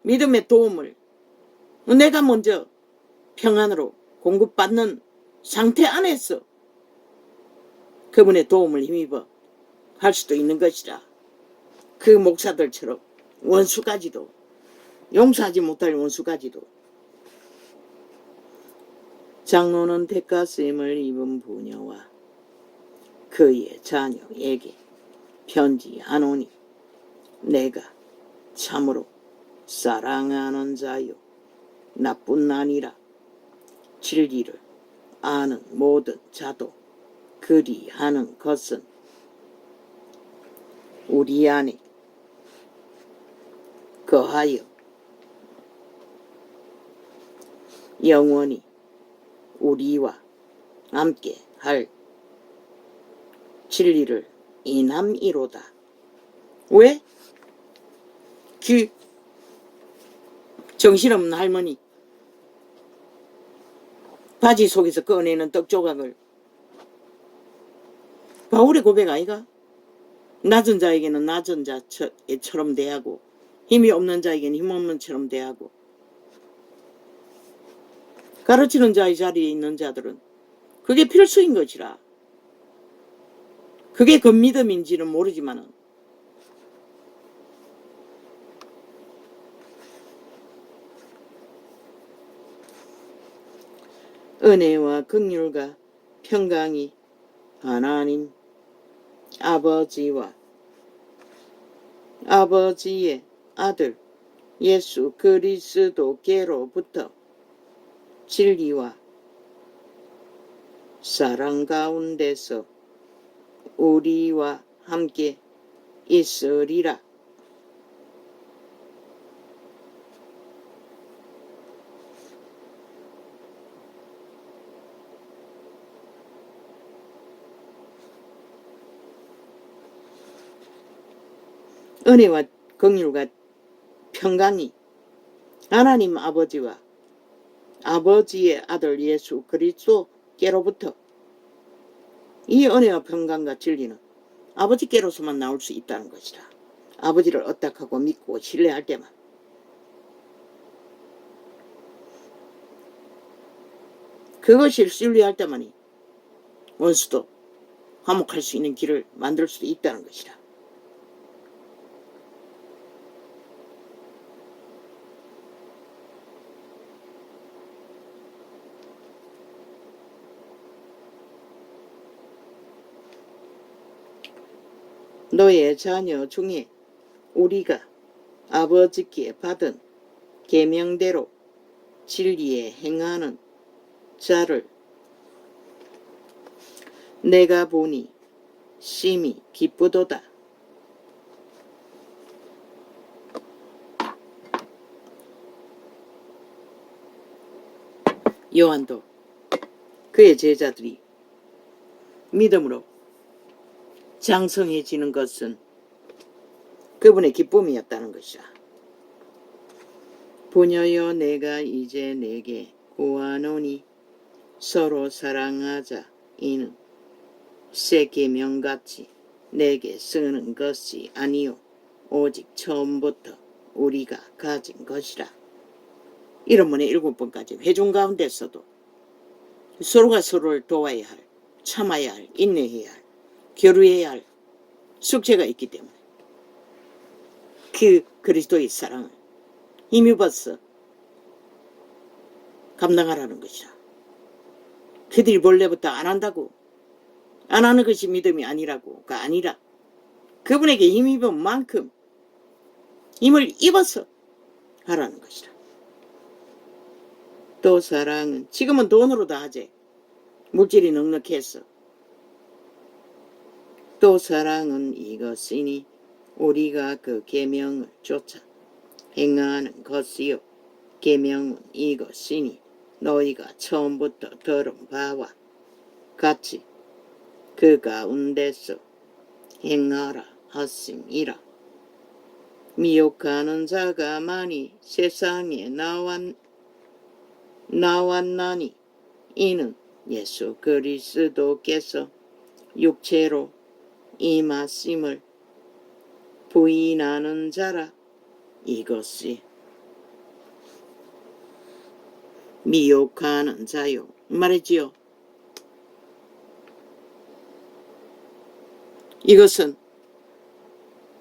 믿음의 도움을 내가 먼저 평안으로 공급받는 상태 안에서 그분의 도움을 힘입어 할 수도 있는 것이라. 그 목사들처럼 원수까지도, 용서하지 못할 원수까지도. 장로는 대가쓰임을 입은 부녀와 그의 자녀에게 편지하노니 내가 참으로 사랑하는 자요 나뿐 아니라 진리를 아는 모든 자도 그리하는 것은 우리 안에 거하여 영원히 우리와 함께 할 진리를 인함이로다. 왜? 그 정신없는 할머니 바지 속에서 꺼내는 떡 조각을 바울의 고백 아이가? 낮은 자에게는 낮은 자처럼 대하고 힘이 없는 자에게는 힘없는 처럼 대하고 가르치는 자의 자리에 있는 자들은 그게 필수인 것이라. 그게 겉믿음인지는 모르지만은 은혜와 긍휼과 평강이 하나님 아버지와 아버지의 아들 예수 그리스도께로부터 진리와 사랑 가운데서 우리와 함께 있으리라. 은혜와 긍휼과 평강이 하나님 아버지와 아버지의 아들 예수 그리스도께로부터, 이 은혜와 평강과 진리는 아버지께로서만 나올 수 있다는 것이라. 아버지를 어떡하고 믿고 신뢰할 때만. 그것을 신뢰할 때만이 원수도 화목할 수 있는 길을 만들 수도 있다는 것이라. 너의 자녀 중에 우리가 아버지께 받은 계명대로 진리에 행하는 자를 내가 보니 심히 기쁘도다. 요한도 그의 제자들이 믿음으로 장성해지는 것은 그분의 기쁨이었다는 것이야. 부녀여 내가 이제 내게 구하노니 서로 사랑하자. 이는 새 계명같이 내게 쓰는 것이 아니요 오직 처음부터 우리가 가진 것이라. 이런 문에 7번까지 회중 가운데서도 서로가 서로를 도와야 할, 참아야 할, 인내해야 할, 교류해야 할 숙제가 있기 때문에 그 그리스도의 사랑을 힘입어서 감당하라는 것이라. 그들이 본래부터 안 한다고, 안 하는 것이 믿음이 아니라고가 아니라 그분에게 힘입은 만큼 힘을 입어서 하라는 것이라. 또 사랑은 지금은 돈으로 다 하지. 물질이 넉넉해서. 또 사랑은 이것이니 우리가 그 계명을 쫓아 행하는 것이요 계명은 이것이니 너희가 처음부터 들은 바와 같이 그 가운데서 행하라 하심이라. 미혹하는 자가 많이 세상에 나왔나니 이는 예수 그리스도께서 육체로 임하심을 부인하는 자라. 이것이 미혹하는 자요. 말했지요. 이것은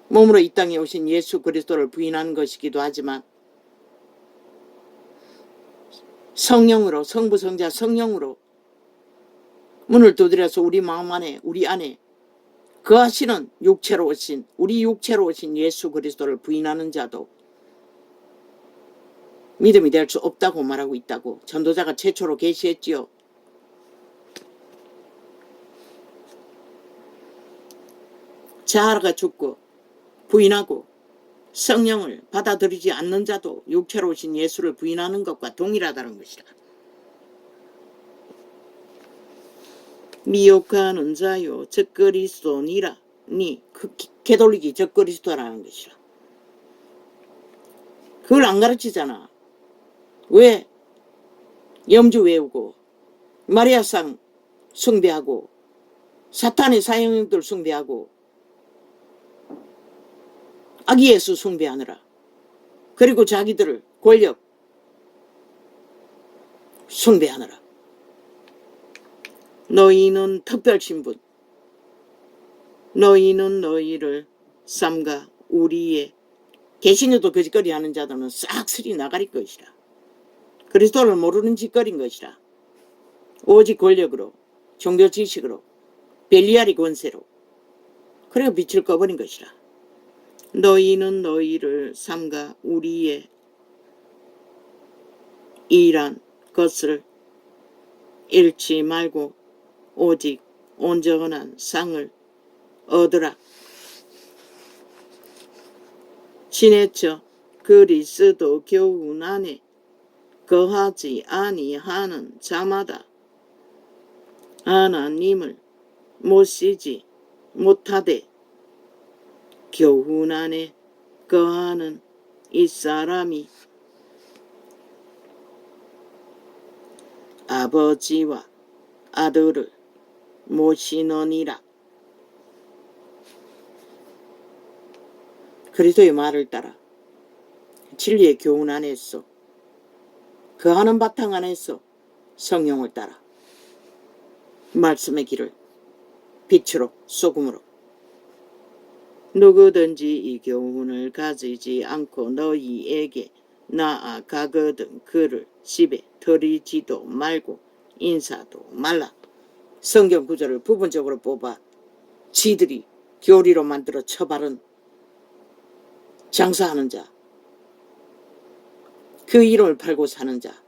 몸으로 이 땅에 오신 예수 그리스도를 부인하는 것이기도 하지만 성령으로, 성부, 성자, 성령으로 문을 두드려서 우리 마음 안에, 우리 안에 거하시는 육체로 오신, 우리 육체로 오신 예수 그리스도를 부인하는 자도 믿음이 될 수 없다고 말하고 있다고 전도자가 최초로 계시했지요. 자아가 죽고 부인하고 성령을 받아들이지 않는 자도 육체로 오신 예수를 부인하는 것과 동일하다는 것이다. 미혹하는 자요 적그리스도니라. 니 캐톨릭이 적그리스도라는 것이라. 그걸 안 가르치잖아. 왜? 염주 외우고 마리아상 숭배하고 사탄의 사형들 숭배하고 아기 예수 숭배하느라. 그리고 자기들을 권력 숭배하느라. 너희는 특별신분, 너희는 너희를 삼가 우리의 개신교도 거짓거리 하는 자들은 싹쓸이 나가릴 것이라. 그리스도를 모르는 짓거리인 것이라. 오직 권력으로, 종교 지식으로, 벨리알의 권세로, 그리고 빛을 꺼버린 것이라. 너희는 너희를 삼가 우리의 이란 것을 잃지 말고 오직 온전한 상을 얻으라. 지내쳐 그리스도 교훈 안에 거하지 아니하는 자마다 하나님을 모시지 못하되 교훈 안에 거하는 이 사람이 아버지와 아들을 모시느니라. 그리스도의 말을 따라 진리의 교훈 안에서 거하는 바탕 안에서 성령을 따라 말씀의 길을 빛으로 소금으로 누구든지 이 교훈을 가지지 않고 너희에게 나아가거든 그를 집에 들이지도 말고 인사도 말라. 성경 구절을 부분적으로 뽑아 지들이 교리로 만들어 처바른 장사하는 자, 그 이름을 팔고 사는 자,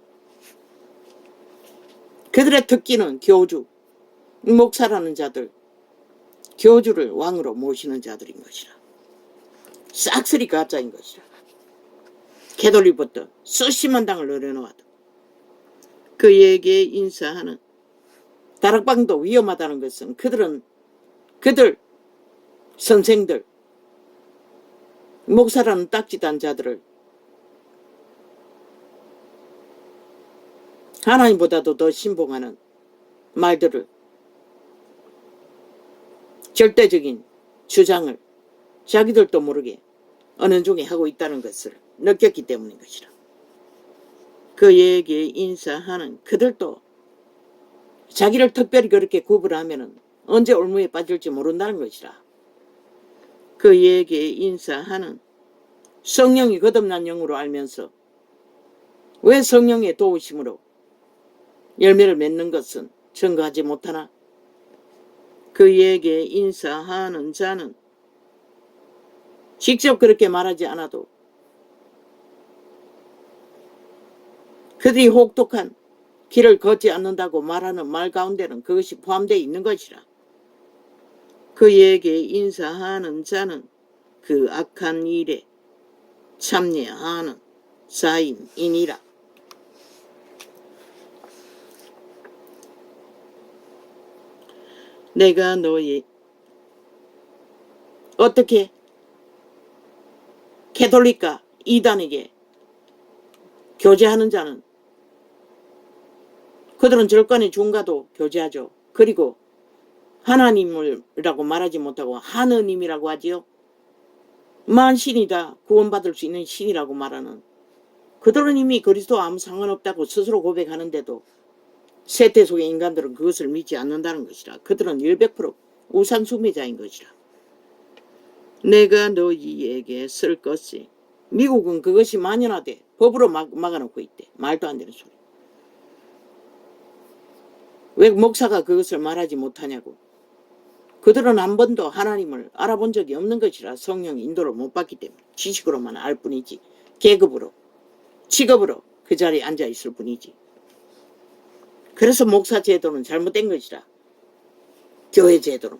그들의 특기는 교주, 목사라는 자들, 교주를 왕으로 모시는 자들인 것이라. 싹쓸이 가짜인 것이라. 캐톨릭부터 수십만 당을 늘어놓아도 그에게 인사하는 다락방도 위험하다는 것은 그들 선생들 목사라는 딱지단 자들을 하나님보다도 더 신봉하는 말들을 절대적인 주장을 자기들도 모르게 어느 중에 하고 있다는 것을 느꼈기 때문인 것이라. 그에게 인사하는 그들도 자기를 특별히 그렇게 구분하면 언제 올무에 빠질지 모른다는 것이라. 그에게 인사하는 성령이 거듭난 영으로 알면서 왜 성령의 도우심으로 열매를 맺는 것은 증거하지 못하나? 그에게 인사하는 자는 직접 그렇게 말하지 않아도 그들이 혹독한 길을 걷지 않는다고 말하는 말 가운데는 그것이 포함되어 있는 것이라. 그에게 인사하는 자는 그 악한 일에 참여하는 자인이니라. 내가 너희 어떻게 캐톨릭과 이단에게 교제하는 자는 그들은 절간의 중과도 교제하죠. 그리고 하나님이라고 말하지 못하고 하느님이라고 하지요. 만신이다 구원받을 수 있는 신이라고 말하는 그들은 이미 그리스도와 아무 상관없다고 스스로 고백하는데도 세태 속의 인간들은 그것을 믿지 않는다는 것이라. 그들은 100% 우상숭배자인 것이라. 내가 너희에게 쓸 것이, 미국은 그것이 만연하대. 법으로 막아놓고 있대. 말도 안 되는 소리. 왜 목사가 그것을 말하지 못하냐고. 그들은 한 번도 하나님을 알아본 적이 없는 것이라. 성령 인도를 못 받기 때문에. 지식으로만 알 뿐이지. 계급으로, 직업으로 그 자리에 앉아 있을 뿐이지. 그래서 목사 제도는 잘못된 것이라. 교회 제도는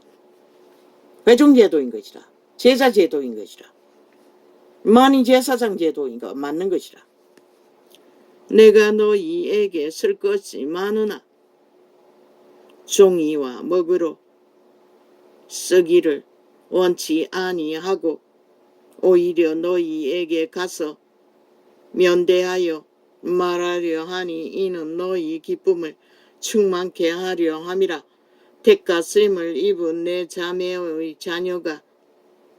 회중 제도인 것이라. 제자 제도인 것이라. 만인 제사장 제도인 거 맞는 것이라. 내가 너희에게 쓸 것이 많으나 종이와 먹으로 쓰기를 원치 아니하고 오히려 너희에게 가서 면대하여 말하려 하니 이는 너희 기쁨을 충만케 하려 함이라. 대가쓰임을 입은 내 자매의 자녀가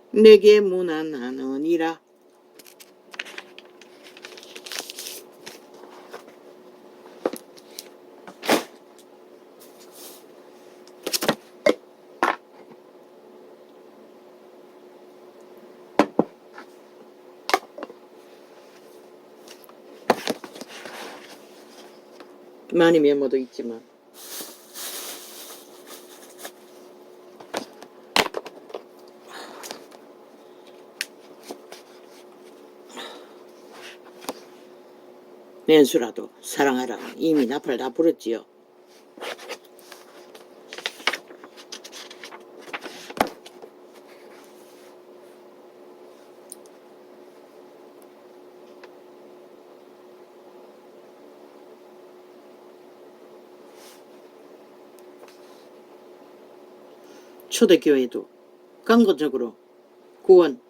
내게 문안하느니라. 많이 메모도 있지만 맨수라도 사랑하라. 이미 나팔 다 불었지요. 초대교회도 강건적으로 구원,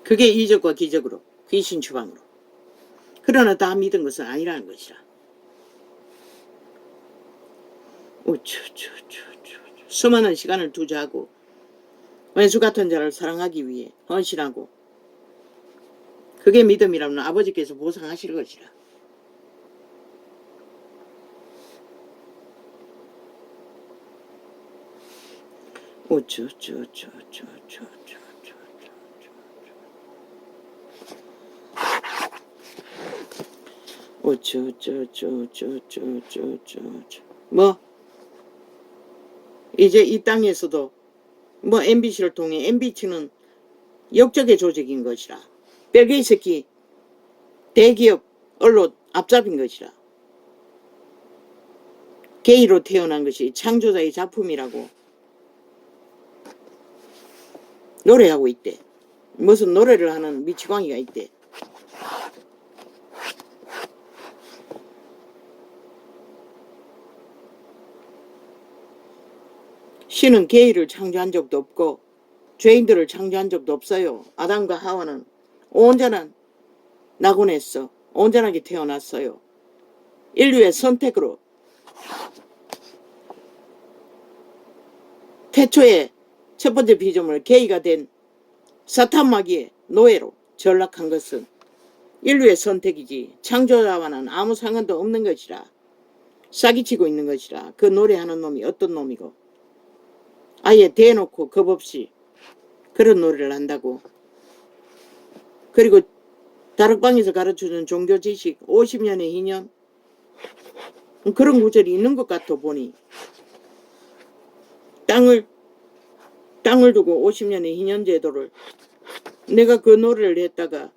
그게 이적과 기적으로 귀신 추방으로. 그러나 다 믿은 것은 아니라는 것이라. 수많은 시간을 투자하고 왼수 같은 자를 사랑하기 위해 헌신하고, 그게 믿음이라면 아버지께서 보상하실 것이라. 뭐 이제 이 땅에서도 뭐 MBC를 통해, MBC는 역적의 조직인 것이라. 벨기에 새끼 대기업 언론 앞잡인 것이라. 게이로 태어난 것이 창조자의 작품이라고 노래하고 있대. 무슨 노래를 하는 미치광이가 있대. 신은 게이를 창조한 적도 없고 죄인들을 창조한 적도 없어요. 아담과 하와는 온전한 낙원에서 온전하게 태어났어요. 인류의 선택으로 태초의 첫 번째 피조물 게이가 된 사탄 마귀의 노예로 전락한 것은 인류의 선택이지 창조자와는 아무 상관도 없는 것이라. 사기치고 있는 것이라. 그 노래하는 놈이 어떤 놈이고 아예 대놓고 겁 없이 그런 노래를 한다고. 그리고 다락방에서 가르쳐준 종교 지식 50년의 희년, 그런 구절이 있는 것 같아 보니. 땅을 두고 50년의 희년 제도를 내가 그 노래를 했다가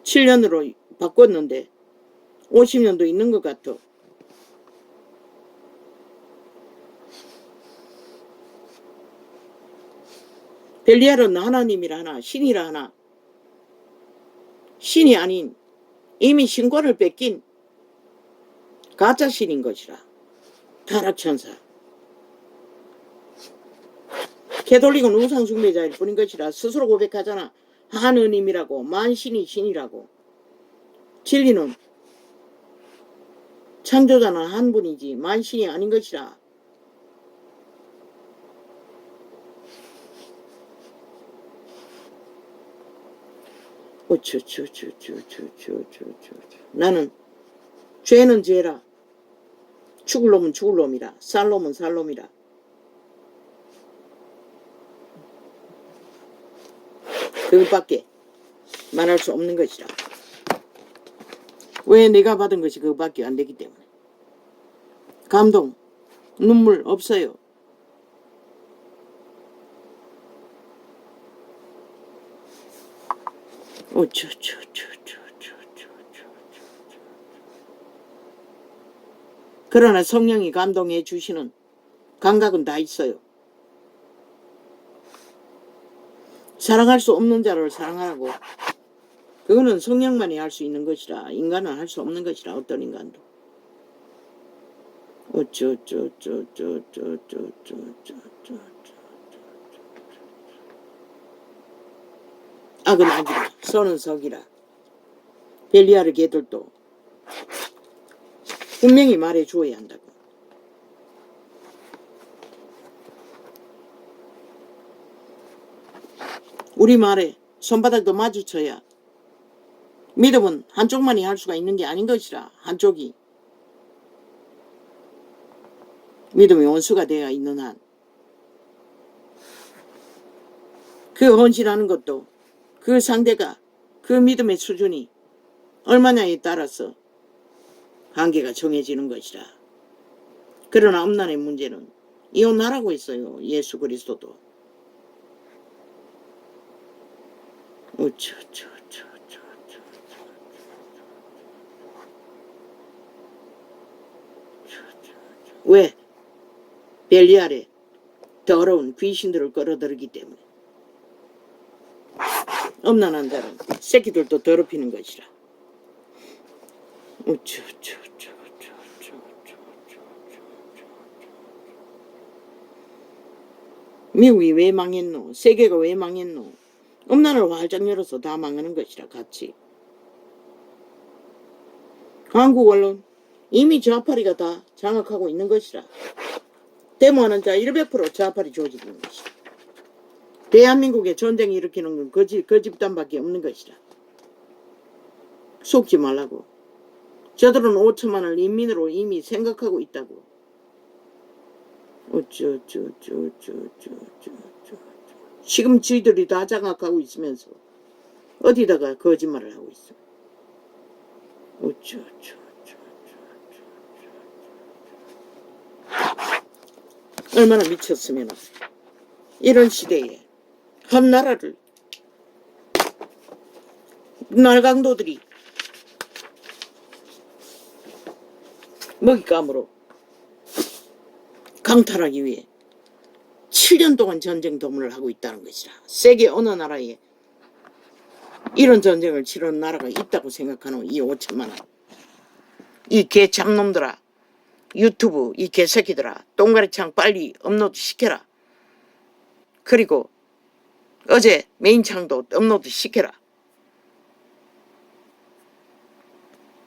7년으로 바꿨는데 50년도 있는 것 같아. 벨리알은 하나님이라 하나 신이라 하나, 신이 아닌 이미 신권을 뺏긴 가짜 신인 것이라. 타락천사. 캐톨릭은 우상숭배자일 뿐인 것이라. 스스로 고백하잖아. 하느님이라고, 만신이 신이라고. 진리는 창조자는 한 분이지 만신이 아닌 것이라. 나는 죄는 죄라. 죽을 놈은 죽을 놈이라. 살 놈은 살 놈이라. 그것밖에 말할 수 없는 것이라. 왜 내가 받은 것이 그것밖에 안 되기 때문에. 감동, 눈물 없어요. 그러나 성령이 감동해 주시는 감각은 다 있어요. 사랑할 수 없는 자를 사랑하라고. 그거는 성령만이 할 수 있는 것이라. 인간은 할 수 없는 것이라. 어떤 인간도. 악은 악이라. 선은 석이라. 벨리아르 개들도 분명히 말해 주어야 한다고. 우리 말에 손바닥도 마주쳐야 믿음은 한쪽만이 할 수가 있는 게 아닌 것이라. 한쪽이 믿음의 원수가 되어 있는 한 그 헌신하는 것도 그 상대가 그 믿음의 수준이 얼마냐에 따라서 한계가 정해지는 것이라. 그러나 엄난의 문제는 이혼하라고 했어요. 예수 그리스도도. 왜? 벨리알에 더러운 귀신들을 끌어들이기 때문에. 엄난한 자는 새끼들도 더럽히는 것이라. 미국이 왜 망했노? 세계가 왜 망했노? 엄난을 활짝 열어서 다 망하는 것이라. 같이. 한국 언론 이미 좌파리가 다 장악하고 있는 것이라. 데모하는 자 100% 좌파리 조직인 것이라. 대한민국에 전쟁 일으키는 건 그 집단밖에 없는 것이라. 속지 말라고. 저들은 5천만을 인민으로 이미 생각하고 있다고. 지금 저희들이 다 장악하고 있으면서 어디다가 거짓말을 하고 있어. 얼마나 미쳤으면 이런 시대에 한 나라를 날강도들이 먹잇감으로 강탈하기 위해 7년 동안 전쟁 도모를 하고 있다는 것이라. 세계 어느 나라에 이런 전쟁을 치르는 나라가 있다고 생각하는 이 5천만 원. 이 개 잡놈들아. 유튜브 이 개새끼들아. 똥가리창 빨리 업로드 시켜라. 그리고 어제 메인창도 업로드 시켜라.